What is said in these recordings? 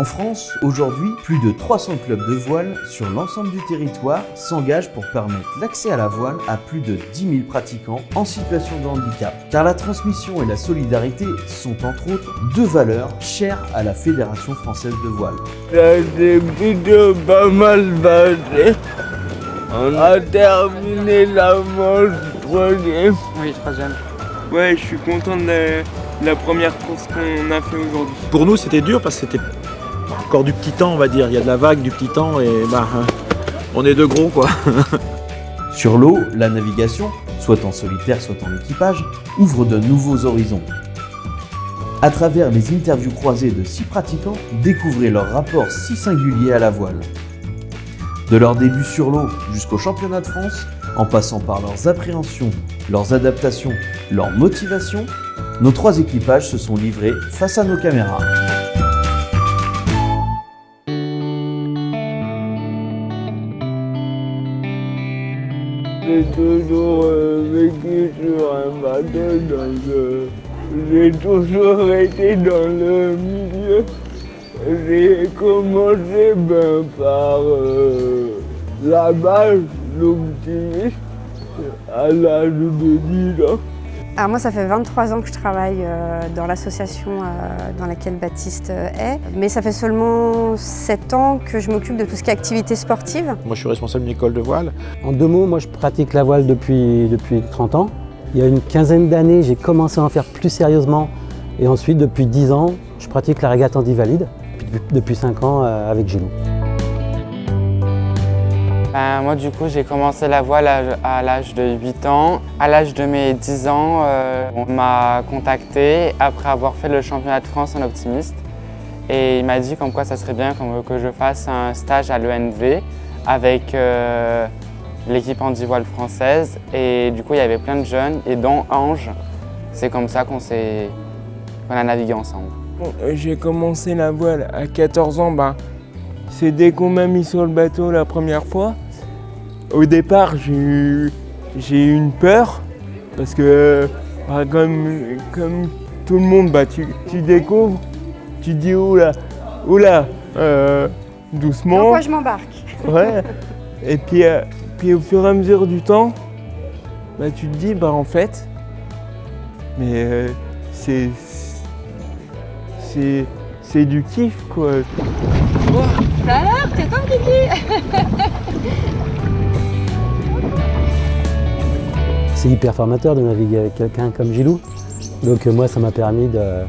En France, aujourd'hui, plus de 300 clubs de voile sur l'ensemble du territoire s'engagent pour permettre l'accès à la voile à plus de 10 000 pratiquants en situation de handicap. Car la transmission et la solidarité sont entre autres deux valeurs chères à la Fédération française de voile. Ça s'est plutôt pas mal passé. On a terminé la manche troisième. Oui, troisième. Ouais, je suis content de la première course qu'on a fait aujourd'hui. Pour nous, c'était dur parce que c'était encore du petit temps, on va dire. Il y a de la vague, du petit temps et on est deux gros, quoi. Sur l'eau, la navigation, soit en solitaire, soit en équipage, ouvre de nouveaux horizons. À travers les interviews croisées de 6 pratiquants, découvrez leur rapport si singulier à la voile. De leur début sur l'eau jusqu'au championnat de France, en passant par leurs appréhensions, leurs adaptations, leur motivation, nos 3 équipages se sont livrés face à nos caméras. J'ai toujours vécu sur un bateau, donc j'ai toujours été dans le milieu. J'ai commencé par la base, l'optimisme, à l'âge de 10 ans. Alors moi, ça fait 23 ans que je travaille dans l'association dans laquelle Baptiste est, mais ça fait seulement 7 ans que je m'occupe de tout ce qui est activité sportive. Moi, je suis responsable d'une école de voile. En 2 mots, moi je pratique la voile depuis 30 ans. Il y a une quinzaine d'années, j'ai commencé à en faire plus sérieusement et ensuite, depuis 10 ans, je pratique la régate handi-valide. Depuis 5 ans avec Gilou. Moi du coup j'ai commencé la voile à l'âge de 8 ans. À l'âge de mes 10 ans, on m'a contacté après avoir fait le championnat de France en optimiste. Et il m'a dit comme quoi ça serait bien que je fasse un stage à l'ENV avec l'équipe handi-voile française. Et du coup il y avait plein de jeunes et dont Ange. C'est comme ça qu'on a navigué ensemble. J'ai commencé la voile à 14 ans, c'est dès qu'on m'a mis sur le bateau la première fois. Au départ, j'ai eu une peur, parce que comme tout le monde, tu découvres, tu dis oula, doucement. Dans quoi je m'embarque? Ouais. Et puis au fur et à mesure du temps, tu te dis, en fait, mais c'est du kiff, quoi. Alors, c'est toi, Kiki? C'est hyper formateur de naviguer avec quelqu'un comme Gilou. Donc moi, ça m'a permis de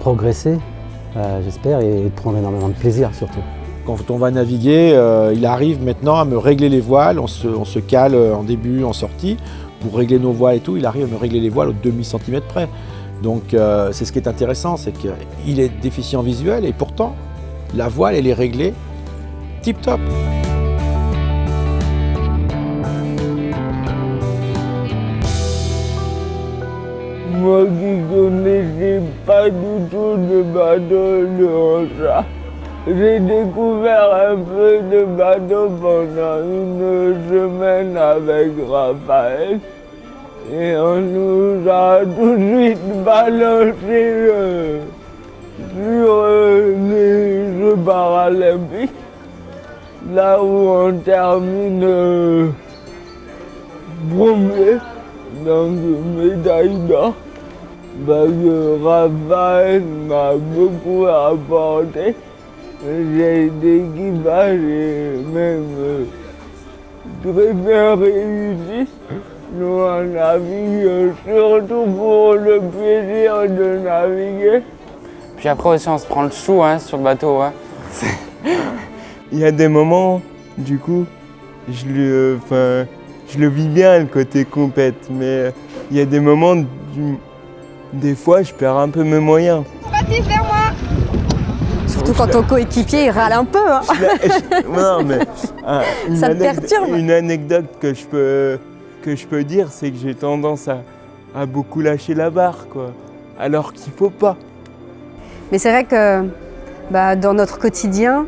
progresser, j'espère, et de prendre énormément de plaisir surtout. Quand on va naviguer, il arrive maintenant à me régler les voiles. On se cale en début, en sortie, pour régler nos voiles et tout. Il arrive à me régler les voiles au demi-centimètre près. Donc c'est ce qui est intéressant, c'est qu'il est déficient visuel et pourtant la voile elle est réglée tip top. Moi qui connaissais pas du tout de bateau de ça, j'ai découvert un peu de bateau pendant une semaine avec Raphaël. Et on nous a tout de suite balancé sur les Jeux paralympiques, là où on termine premier, donc médaille d'or. Raphaël m'a beaucoup apporté. J'ai d'équipage et même très bien réussi. Nous on navigue surtout pour le plaisir de naviguer. Puis après aussi on se prend le chou sur le bateau. Il y a des moments, du coup, je le vis bien le côté compète, mais il y a des moments, des fois je perds un peu mes moyens. Baptiste, vers moi! Surtout quand ton coéquipier il râle un peu. Non mais ça te perturbe. Une anecdote que je peux dire, c'est que j'ai tendance à beaucoup lâcher la barre, quoi, alors qu'il faut pas. Mais c'est vrai que dans notre quotidien,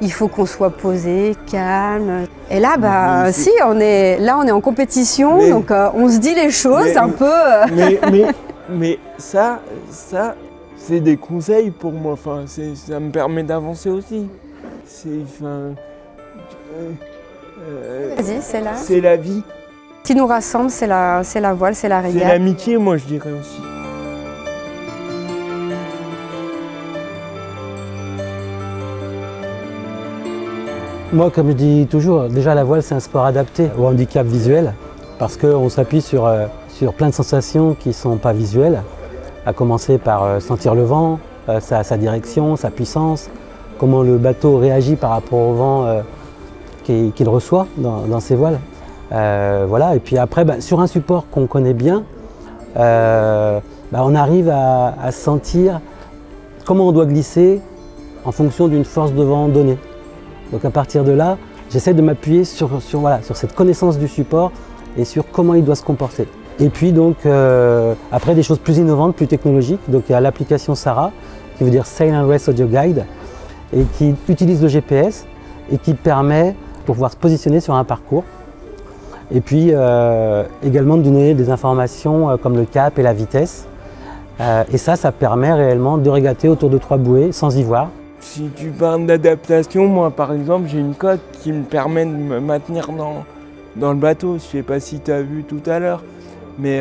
il faut qu'on soit posé, calme. Et là, on est en compétition, donc on se dit les choses un peu. Mais ça, c'est des conseils pour moi, enfin, ça me permet d'avancer aussi. Vas-y, c'est là. C'est la vie, Ce qui nous rassemble, c'est la voile, c'est la c'est régate. l'amitié, moi je dirais aussi. Moi, comme je dis toujours, déjà la voile, c'est un sport adapté au handicap visuel parce qu'on s'appuie sur plein de sensations qui ne sont pas visuelles, à commencer par sentir le vent, sa direction, sa puissance, comment le bateau réagit par rapport au vent qu'il reçoit dans ses voiles. Voilà. Et puis après, sur un support qu'on connaît bien, on arrive à sentir comment on doit glisser en fonction d'une force de vent donnée. Donc à partir de là, j'essaie de m'appuyer sur cette connaissance du support et sur comment il doit se comporter. Et puis donc après des choses plus innovantes, plus technologiques, donc il y a l'application SARA, qui veut dire Sail and Rest Audio Guide, et qui utilise le GPS et qui permet de pouvoir se positionner sur un parcours. Et puis également de donner des informations comme le cap et la vitesse. Et ça permet réellement de régater autour de 3 bouées sans y voir. Si tu parles d'adaptation, moi par exemple, j'ai une coque qui me permet de me maintenir dans le bateau. Je sais pas si tu as vu tout à l'heure, mais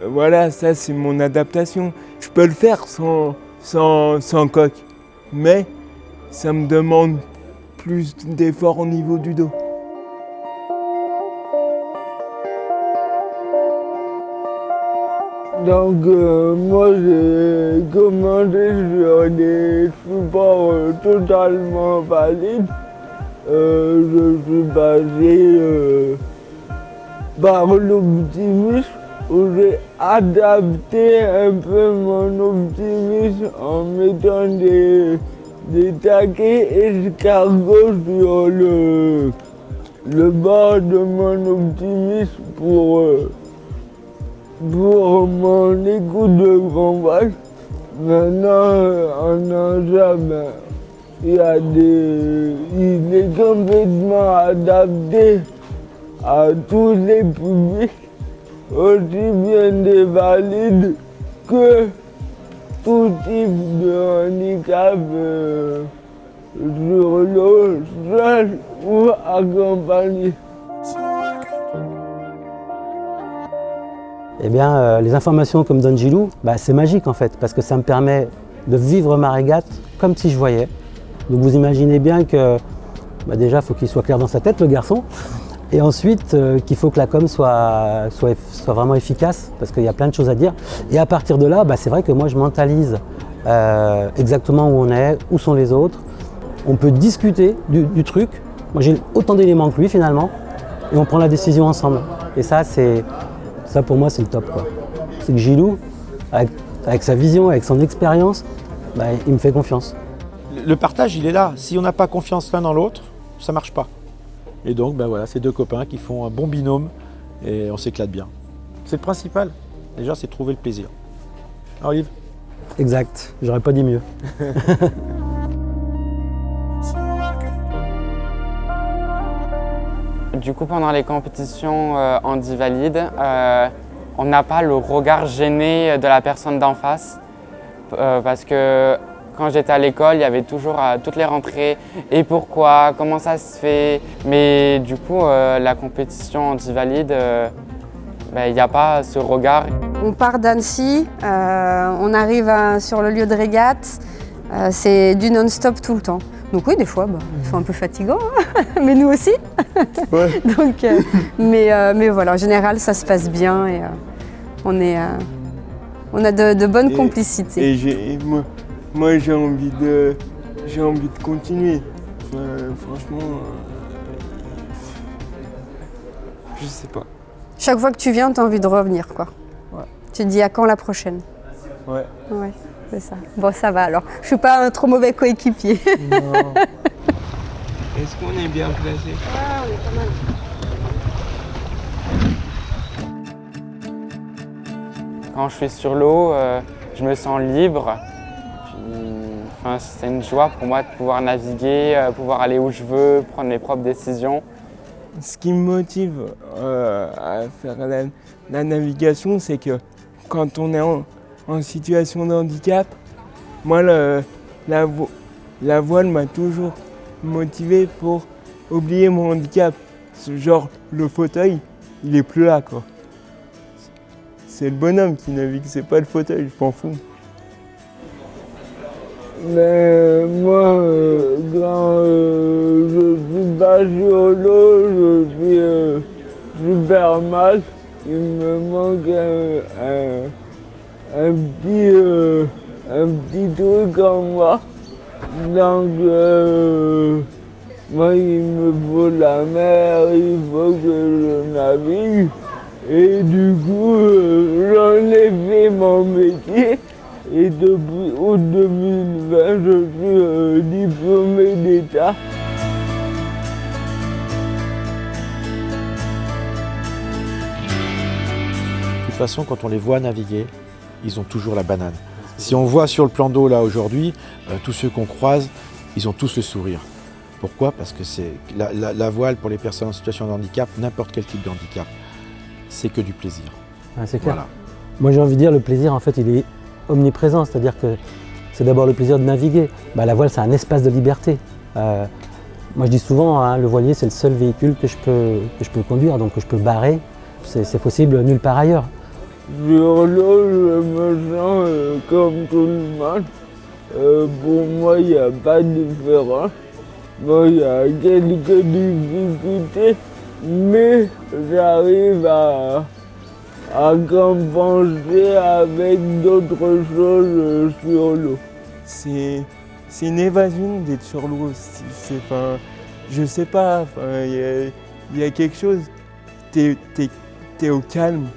voilà, ça c'est mon adaptation. Je peux le faire sans coque, mais ça me demande plus d'efforts au niveau du dos. Donc moi j'ai commandé sur des supports totalement valides. Je suis passé par l'optimisme où j'ai adapté un peu mon optimisme en mettant des taquets escargots sur le bord de mon optimisme pour mon écoute de grand vague. Maintenant, en nage, il est complètement adapté à tous les publics, aussi bien des valides que tout type de handicap sur l'eau, seul ou accompagné. Eh bien, les informations comme donne Gilou, c'est magique en fait, parce que ça me permet de vivre ma régate comme si je voyais. Donc vous imaginez bien que déjà, il faut qu'il soit clair dans sa tête, le garçon, et ensuite qu'il faut que la com soit vraiment efficace, parce qu'il y a plein de choses à dire. Et à partir de là, c'est vrai que moi je mentalise exactement où on est, où sont les autres. On peut discuter du truc. Moi j'ai autant d'éléments que lui finalement, et on prend la décision ensemble. Et ça pour moi c'est le top, quoi. C'est que Gilou, avec sa vision, avec son expérience, il me fait confiance. Le partage, il est là. Si on n'a pas confiance l'un dans l'autre, ça ne marche pas. Et donc, voilà, c'est 2 copains qui font un bon binôme et on s'éclate bien. C'est le principal. Déjà, c'est trouver le plaisir. Olive ? Exact, j'aurais pas dit mieux. Du coup, pendant les compétitions handi-valides, on n'a pas le regard gêné de la personne d'en face. Parce que quand j'étais à l'école, il y avait toujours à toutes les rentrées « et pourquoi ? Comment ça se fait ?» Mais du coup, la compétition handi-valide, il n'y a pas ce regard. On part d'Annecy, on arrive sur le lieu de régate, c'est du non-stop tout le temps. Donc oui, des fois, ils sont un peu fatigants, hein, mais nous aussi. Ouais. Donc, mais voilà, en général, ça se passe bien et on a de bonnes complicités. Et moi j'ai envie de continuer. Franchement, je sais pas. Chaque fois que tu viens, tu as envie de revenir, quoi. Ouais. Tu te dis à quand la prochaine? Ouais. Ouais, c'est ça. Bon, ça va alors. Je suis pas un trop mauvais coéquipier. Non. Est-ce qu'on est bien placé? Ouais, on est pas mal. Quand je suis sur l'eau, je me sens libre. C'est une joie pour moi de pouvoir naviguer, pouvoir aller où je veux, prendre mes propres décisions. Ce qui me motive à faire la navigation, c'est que quand on est en situation de handicap. Moi, la voile m'a toujours motivé pour oublier mon handicap. Genre, le fauteuil, il est plus là, quoi. C'est le bonhomme qui navigue, c'est pas le fauteuil, je m'en fous. Mais moi, quand je suis pas sur l'eau, je suis super mal. Il me manque un petit truc en moi. Donc, moi, il me faut la mer, il faut que je navigue. Et du coup, j'en ai fait mon métier. Et depuis août 2020, je suis diplômé d'État. De toute façon, quand on les voit naviguer, ils ont toujours la banane. Si on voit sur le plan d'eau là aujourd'hui, tous ceux qu'on croise, ils ont tous le sourire. Pourquoi? Parce que c'est la voile pour les personnes en situation de handicap, n'importe quel type de handicap, c'est que du plaisir. Ouais, c'est clair. Voilà. Moi j'ai envie de dire, le plaisir en fait il est omniprésent, c'est-à-dire que c'est d'abord le plaisir de naviguer. La voile c'est un espace de liberté. Moi je dis souvent, hein, le voilier c'est le seul véhicule que je peux conduire, donc que je peux barrer. C'est possible nulle part ailleurs. Sur l'eau, je me sens comme tout le monde. Pour moi, il n'y a pas de différence. Bon, il y a quelques difficultés, mais j'arrive à compenser avec d'autres choses sur l'eau. C'est une évasion d'être sur l'eau. Je sais pas, il y a quelque chose, t'es au calme.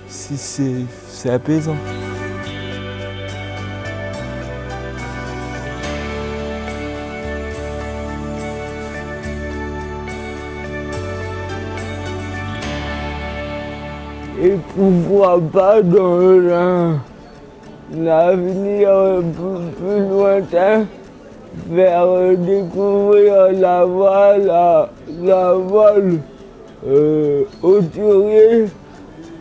C'est apaisant. Et pourquoi pas dans l'avenir plus lointain, faire découvrir la voile hauturier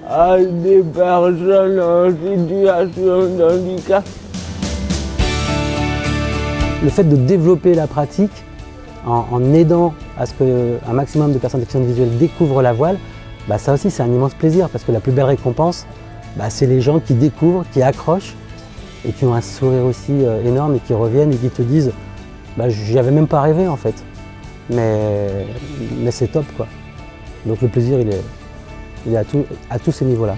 à des personnes en situation de handicap. Le fait de développer la pratique en aidant à ce qu'un maximum de personnes déficientes visuelles découvrent la voile, ça aussi c'est un immense plaisir parce que la plus belle récompense, c'est les gens qui découvrent, qui accrochent et qui ont un sourire aussi énorme et qui reviennent et qui te disent j'y avais même pas rêvé en fait, mais c'est top quoi. Donc le plaisir il est à tous ces niveaux-là.